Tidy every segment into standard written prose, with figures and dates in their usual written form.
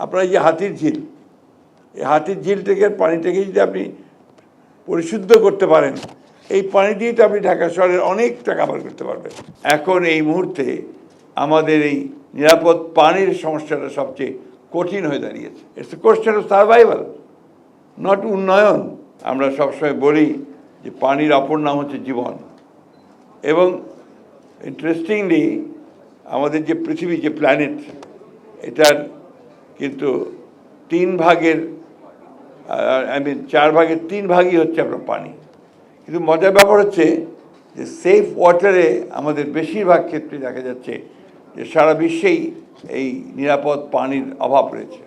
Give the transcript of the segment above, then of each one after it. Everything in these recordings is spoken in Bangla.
আপনার যে হাতির ঝিল, এই হাতির ঝিল থেকে পানিটাকে যদি আপনি পরিশুদ্ধ করতে পারেন, এই পানি দিয়ে তো আপনি ঢাকা শহরের অনেকটা কাভার করতে পারবেন। এখন এই মুহূর্তে আমাদের এই নিরাপদ পানির সমস্যাটা সবচেয়ে কঠিন হয়ে দাঁড়িয়েছে। It's a question of survival, not উন্নয়ন। আমরা সবসময় বলি যে পানির অপর নাম হচ্ছে জীবন। এবং ইন্টারেস্টিংলি আমাদের যে পৃথিবী, যে প্ল্যানেট, এটার কিন্তু 4 ভাগের 3 ভাগই হচ্ছে আপনার পানি। কিন্তু মজার ব্যাপার হচ্ছে যে সেফ ওয়াটারে আমাদের বেশিরভাগ ক্ষেত্রে দেখা যাচ্ছে যে সারা বিশ্বেই এই নিরাপদ পানির অভাব রয়েছে।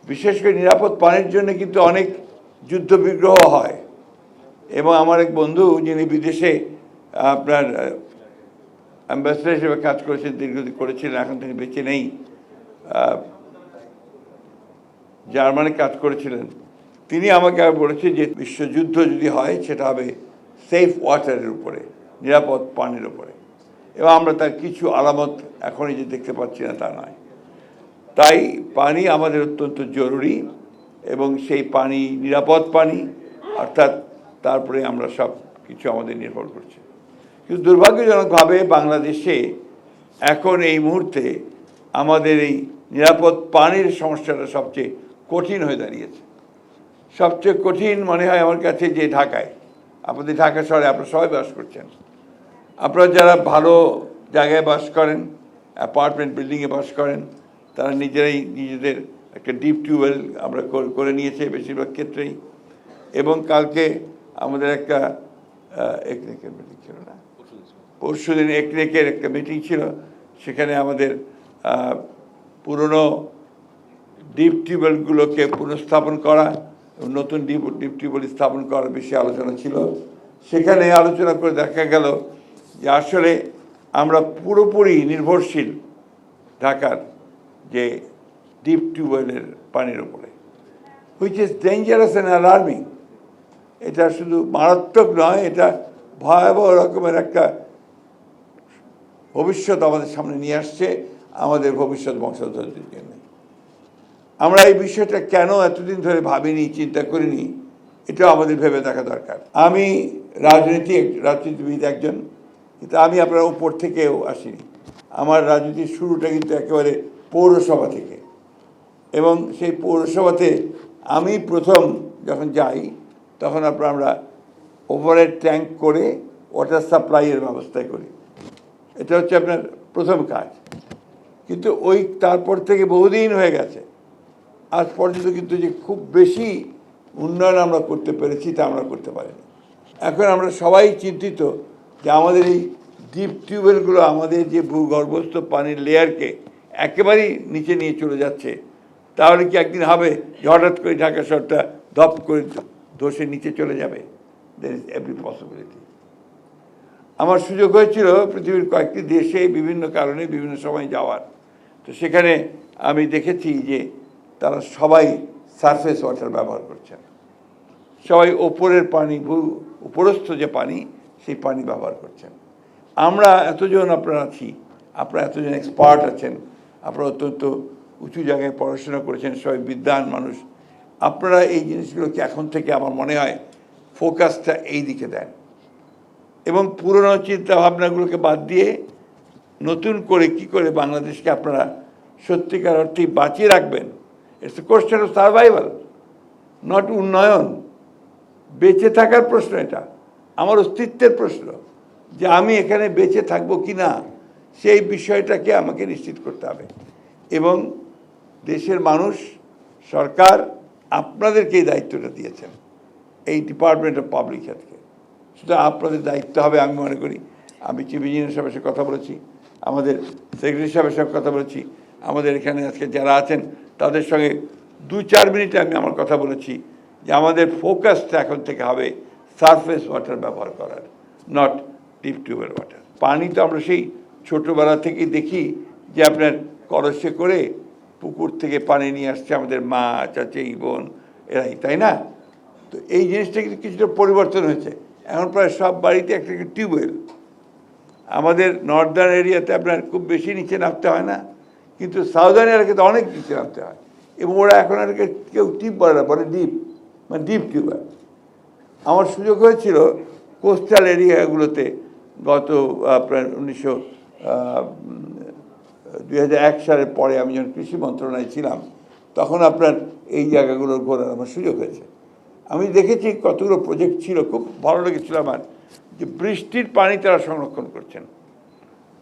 বিশেষ করে নিরাপদ পানির জন্য কিন্তু অনেক যুদ্ধ বিগ্রহ হয়। এবং আমার এক বন্ধু, যিনি বিদেশে আপনার অ্যাম্বাসেডর হিসেবে কাজ করেছেন, দীর্ঘদিন করেছিলেন, এখন তিনি বেঁচে নেই, জার্মানি কাজ করেছিলেন, তিনি আমাকে বলেছে যে বিশ্বযুদ্ধ যদি হয় সেটা হবে সেফ ওয়াটারের উপরে, নিরাপদ পানির উপরে। এবং আমরা তার কিছু আলামত এখনই যে দেখতে পাচ্ছি না তা নয়। তাই পানি আমাদের অত্যন্ত জরুরি, এবং সেই পানি নিরাপদ পানি, অর্থাৎ তারপরে আমরা সব কিছু আমাদের নির্ভর করছি। কিন্তু দুর্ভাগ্যজনকভাবে বাংলাদেশে এখন এই মুহূর্তে আমাদের এই নিরাপদ পানির সমস্যাটা সবচেয়ে কঠিন হয়ে দাঁড়িয়েছে। সবচেয়ে কঠিন মনে হয় আমার কাছে যে ঢাকায়, আপনাদের ঢাকা শহরে আপনারা সবাই বাস করছেন, আপনারা যারা ভালো জায়গায় বাস করেন, অ্যাপার্টমেন্ট বিল্ডিংয়ে বাস করেন, তারা নিজেরাই নিজেদের একটা ডিপ টিউবওয়েল আমরা করে নিয়েছে বেশিরভাগ ক্ষেত্রেই। এবং কালকে আমাদের একটা একনেকের মিটিং ছিল না, পরশুদিন একনেকের একটা মিটিং ছিল, সেখানে আমাদের পুরনো ডিপ টিউবওয়েলগুলোকে পুনঃস্থাপন করা, নতুন ডিপ টিউবওয়েল স্থাপন করার বিষয়ে আলোচনা ছিল। সেখানে আলোচনা করে দেখা গেল যে আসলে আমরা পুরোপুরি নির্ভরশীল ঢাকার যে ডিপ টিউবওয়েলের পানির উপরে, which is dangerous and alarming. এটা শুধু মারাত্মক নয়, এটা ভয়াবহ রকমের একটা ভবিষ্যৎ আমাদের সামনে নিয়ে আসছে আমাদের ভবিষ্যৎ বংশধরদের জন্য। আমরা এই বিষয়টা কেন এতদিন ধরে ভাবিনি, চিন্তা করিনি, এটাও আমাদের ভেবে দেখা দরকার। আমি রাজনীতিবিদ একজন, কিন্তু আমি আপনার উপর থেকেও আসিনি। আমার রাজনীতির শুরুটা কিন্তু একেবারে পৌরসভা থেকে। এবং সেই পৌরসভাতে আমি প্রথম যখন যাই, তখন আমরা ওভারহেড ট্যাঙ্ক করে ওয়াটার সাপ্লাইয়ের ব্যবস্থায় করি। এটা হচ্ছে আপনার প্রথম কাজ। কিন্তু তারপর থেকে বহুদিন হয়ে গেছে, আজ পর্যন্ত কিন্তু যে খুব বেশি উন্নয়ন আমরা করতে পেরেছি তা আমরা করতে পারিনি। এখন আমরা সবাই চিন্তিত যে আমাদের এই ডিপ টিউবওয়েলগুলো আমাদের যে ভূগর্ভস্থ পানির লেয়ারকে একেবারেই নিচে নিয়ে চলে যাচ্ছে। তাহলে কি একদিন হবে যে হঠাৎ করে ঢাকা শহরটা ধপ করে ধসে নিচে চলে যাবে? There is every possibility. আমার সুযোগ হয়েছিল পৃথিবীর কয়েকটি দেশে বিভিন্ন কারণে বিভিন্ন সময় যাওয়ার। তো সেখানে আমি দেখেছি যে তারা সবাই সারফেস ওয়াটার ব্যবহার করছেন, সবাই ওপরের পানি, উপরস্থ যে পানি, সেই পানি ব্যবহার করছেন। আমরা এতজন আপনারা আছি, আপনারা এতজন এক্সপার্ট আছেন, আপনারা অত্যন্ত উঁচু জায়গায় পড়াশোনা করেছেন, সবাই বিদ্বান মানুষ। আপনারা এই জিনিসগুলোকে এখন থেকে আমার মনে হয় ফোকাসটা এই দিকে দেন, এবং পুরনো চিন্তা ভাবনাগুলোকে বাদ দিয়ে নতুন করে কি করে বাংলাদেশকে আপনারা সত্যিকার অর্থেই বাঁচিয়ে রাখবেন। It's a question of survival, not উন্নয়ন। বেঁচে থাকার প্রশ্ন, এটা আমার অস্তিত্বের প্রশ্ন, যে আমি এখানে বেঁচে থাকবো কি না, সেই বিষয়টাকে আমাকে নিশ্চিত করতে হবে। এবং দেশের মানুষ, সরকার আপনাদেরকে এই দায়িত্বটা দিয়েছেন, এই ডিপার্টমেন্ট অফ পাবলিক হেলথকে। সুতরাং আপনাদের দায়িত্ব হবে, আমি মনে করি, আমি চিফ ইঞ্জিনিয়ার সাহেবের সাথে কথা বলেছি, আমাদের সেক্রেটারি সাহেবের সাথে কথা বলেছি, আমাদের এখানে আজকে যারা আছেন তাদের সঙ্গে 2-4 মিনিটে আমি আমার কথা বলেছি যে আমাদের ফোকাসটা এখন থেকে হবে সারফেস ওয়াটার ব্যবহার করার, নট ডিপ টিউবওয়েল ওয়াটার। পানি তো আমরা সেই ছোটোবেলা থেকেই দেখি যে আপনার কলসে করে পুকুর থেকে পানি নিয়ে আসছে আমাদের মা, চাচা, বোন এরাই, তাই না? তো এই জিনিসটা কিন্তু কিছুটা পরিবর্তন হয়েছে। এখন প্রায় সব বাড়িতে একটা টিউবওয়েল। আমাদের নর্দার্ন এরিয়াতে আপনার খুব বেশি নিচে নামতে হয় না, কিন্তু সাউদার্ন এলাকাতে অনেক নিচে নামতে হয়, এবং ওরা এখন আর কেউ টিপ বলে না, বলে ডিপ, মানে ডিপ টিউবওয়েল। আমার সুযোগ হয়েছিল কোস্টাল এরিয়াগুলোতে গত আপনার 2001 সালের পরে আমি যখন কৃষি মন্ত্রণালয়ে ছিলাম, তখন আপনার এই জায়গাগুলো ঘোরার আমার সুযোগ হয়েছে। আমি দেখেছি কতগুলো প্রজেক্ট ছিল, খুব ভালো লেগেছিল আমার, যে বৃষ্টির পানি তারা সংরক্ষণ করছেন।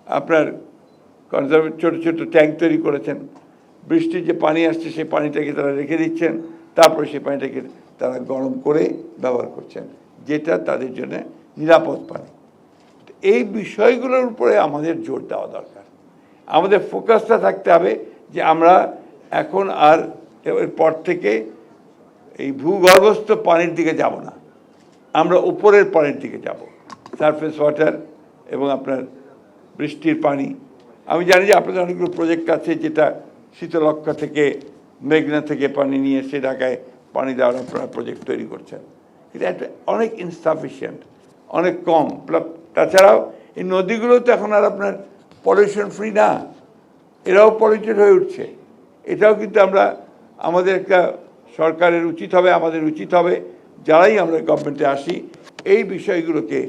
আপনার ছোটো ছোটো ট্যাঙ্ক তৈরি করেছেন, বৃষ্টির যে পানি আসছে সেই পানিটাকে তারা রেখে দিচ্ছেন, তারপরে সেই পানিটাকে তারা গরম করে ব্যবহার করছেন, যেটা তাদের জন্য নিরাপদ পানি। এই বিষয়গুলোর উপরে আমাদের জোর দেওয়া দরকার। আমাদের ফোকাসটা থাকতে হবে যে আমরা এখন আর এরপর থেকে এই ভূগর্ভস্থ পানির দিকে যাব না, আমরা উপরের পানির দিকে যাব, সারফেস ওয়াটার এবং আপনার বৃষ্টির পানি। আমি জানি যে আপনাদের অনেকগুলো প্রজেক্ট আছে, যেটা শীতলক্ষ্যা থেকে মেঘনা থেকে পানি নিয়ে এসে ঢাকায় পানি দেওয়ার আপনারা প্রজেক্ট তৈরি করছেন, কিন্তু একটা অনেক ইনসাফিসিয়েন্ট, অনেক কম। তাছাড়াও এই নদীগুলো তো এখন আর আপনার পলিউশন ফ্রি না, এরাও পলিউটেড হয়ে উঠছে। এটাও কিন্তু আমরা আমাদের একটা সরকারের উচিত হবে, আমাদের উচিত হবে, যারাই আমরা গভর্নমেন্টে আসি, এই বিষয়গুলোকে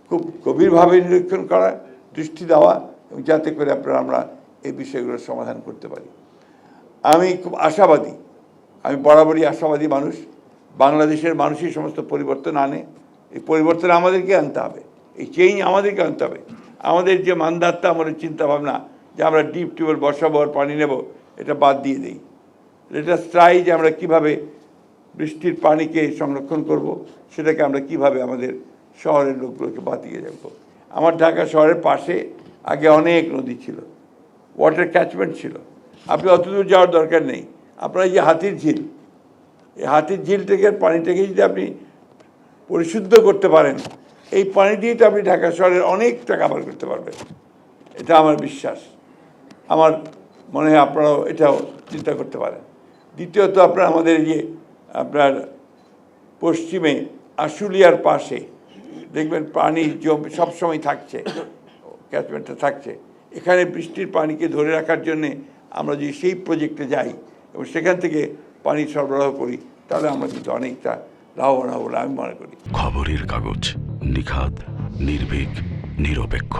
খুব গভীরভাবে নিরীক্ষণ করা, দৃষ্টি দেওয়া, এবং যাতে করে আমরা এই বিষয়গুলোর সমাধান করতে পারি। আমি খুব আশাবাদী, আমি বরাবরই আশাবাদী মানুষ। বাংলাদেশের মানুষই সমস্ত পরিবর্তন আনে, এই পরিবর্তন আমাদেরকে আনতে হবে, এই চেঞ্জ আমাদেরকে আনতে হবে। আমাদের যে মানদাত্তা, আমাদের চিন্তাভাবনা যে আমরা ডিপ টিউবওয়েল বসাবো আর পানি নেব, এটা বাদ দিয়ে দিই। এটা ট্রাই যে আমরা কীভাবে বৃষ্টির পানিকে সংরক্ষণ করব, সেটাকে আমরা কিভাবে আমাদের শহরের লোকগুলোকে বাঁচিয়ে রাখবো। আমার ঢাকা শহরের পাশে আগে অনেক নদী ছিল, ওয়াটার ক্যাচমেন্ট ছিল, আপনি অত দূর যাওয়ার দরকার নেই। আপনার এই যে হাতির ঝিল, এই হাতির ঝিল থেকে পানিটাকে যদি আপনি পরিশুদ্ধ করতে পারেন, এই পানি দিয়ে তো আপনি ঢাকা শহরের অনেকটা কাভার করতে পারবেন, এটা আমার বিশ্বাস। আমার মনে হয় আপনারাও এটাও চিন্তা করতে পারেন। দ্বিতীয়ত, আপনার আমাদের এই যে আপনার পশ্চিমে আশুলিয়ার পাশে দেখবেন পানি জমে সবসময় থাকছে, ক্যাচমেন্টটা থাকছে। এখানে বৃষ্টির পানিকে ধরে রাখার জন্যে আমরা যদি সেই প্রজেক্টে যাই এবং সেখান থেকে পানি সরবরাহ করি, তাহলে আমরা কিন্তু অনেকটা লাভবান হব বলে আমি মনে করি। খবরের কাগজ, নিখাদ, নির্ভীক, নিরপেক্ষ।